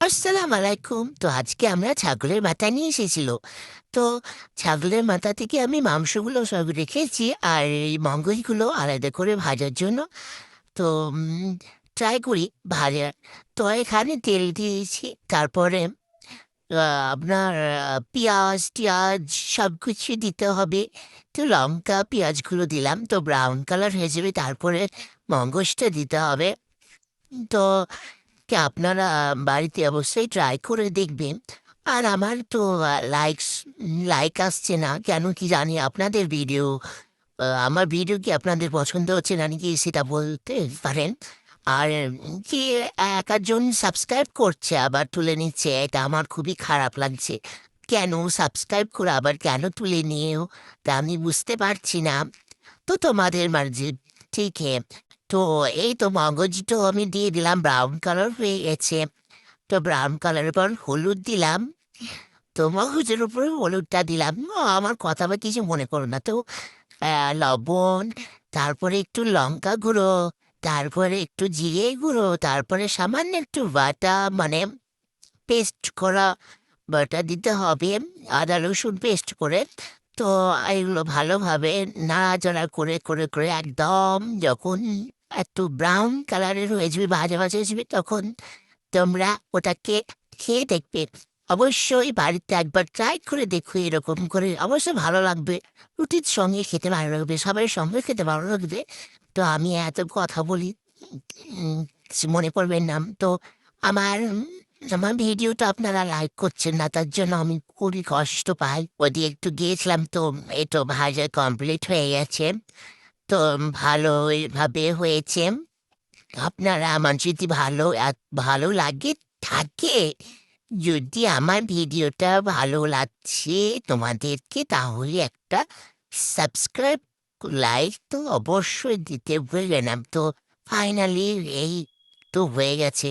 আসসালামু আলাইকুম। তো আজকে আমরা ছাগলের মাথা নিয়ে এসেছিল। তো ছাগলের মাথা থেকে আমি মাংসগুলো সব রেখেছি আর এই মঙ্গলগুলো আলাদা করে ভাজার জন্য। তো ট্রাই করি ভাজার। তো এখানে তেল দিয়েছি। তারপরে আপনার পেঁয়াজ-টিয়াজ সবকিছু দিতে হবে। তো লঙ্কা, পেঁয়াজগুলো দিলাম। তো ব্রাউন কালার হয়ে যাবে। তারপরে মগজটা দিতে হবে। তো আপনারা বাড়িতে অবশ্যই ট্রাই করে দেখবেন। আর আমার তো লাইক আসছে না। কেন কি জানি আপনাদের ভিডিও আমার ভিডিও কি আপনাদের পছন্দ হচ্ছে না নাকি সেটা বলতে পারেন। আর কি এক-একজন সাবস্ক্রাইব করছে আবার তুলে নিচ্ছে। এটা আমার খুবই খারাপ লাগছে। কেন সাবস্ক্রাইব করে আবার কেন তুলে নিয়েও তা আমি বুঝতে পারছি না। তো তোমাদের মার্জি, ঠিক তো এই তো মগজটাও আমি দিয়ে দিলাম, ব্রাউন কালার হয়ে গেছে। তো ব্রাউন কালারের পর হলুদ দিলাম। তো মগজের উপরে হলুদটা দিলাম। আমার কথা বা কিছু মনে করো না। তো লবণ, তারপরে একটু লঙ্কা গুঁড়ো, তারপরে একটু জিরে গুঁড়ো, তারপরে সামান্য একটু বাটা মানে পেস্ট করা বাটা দিতে হবে, আদা রসুন পেস্ট করে। তো এগুলো ভালোভাবে নাড়াচাড়া করে একদম যখন একটু ব্রাউন কালারের হয়ে যাবে, ভাজা ভাজা হয়ে যাবে, তখন তোমরা ওটাকে খেয়ে দেখবে। অবশ্যই বাড়িতে একবার ট্রাই করে দেখো, এরকম করে অবশ্যই ভালো লাগবে। রুটির সঙ্গে খেতে ভালো লাগবে, সবার সঙ্গে খেতে ভালো লাগবে। তো আমি এত কথা বলি, উম, মনে পড়বে না। তো আমার আমার ভিডিওটা আপনারা লাইক করছেন না, তার জন্য আমি খুবই কষ্ট পাই। ওদিকে একটু গিয়েছিলাম, তো এই তো ভাজা কমপ্লিট হয়ে গেছে। তো ভালোভাবে হয়েছে। আপনারা আমার যদি ভালো লাগে থাকে, যদি আমার ভিডিওটা ভালো লাগছে তোমাদেরকে, তাহলে একটা সাবস্ক্রাইব, লাইক তো অবশ্যই দিতে ভুলবে না। তো ফাইনালি এই তো হয়ে গেছে।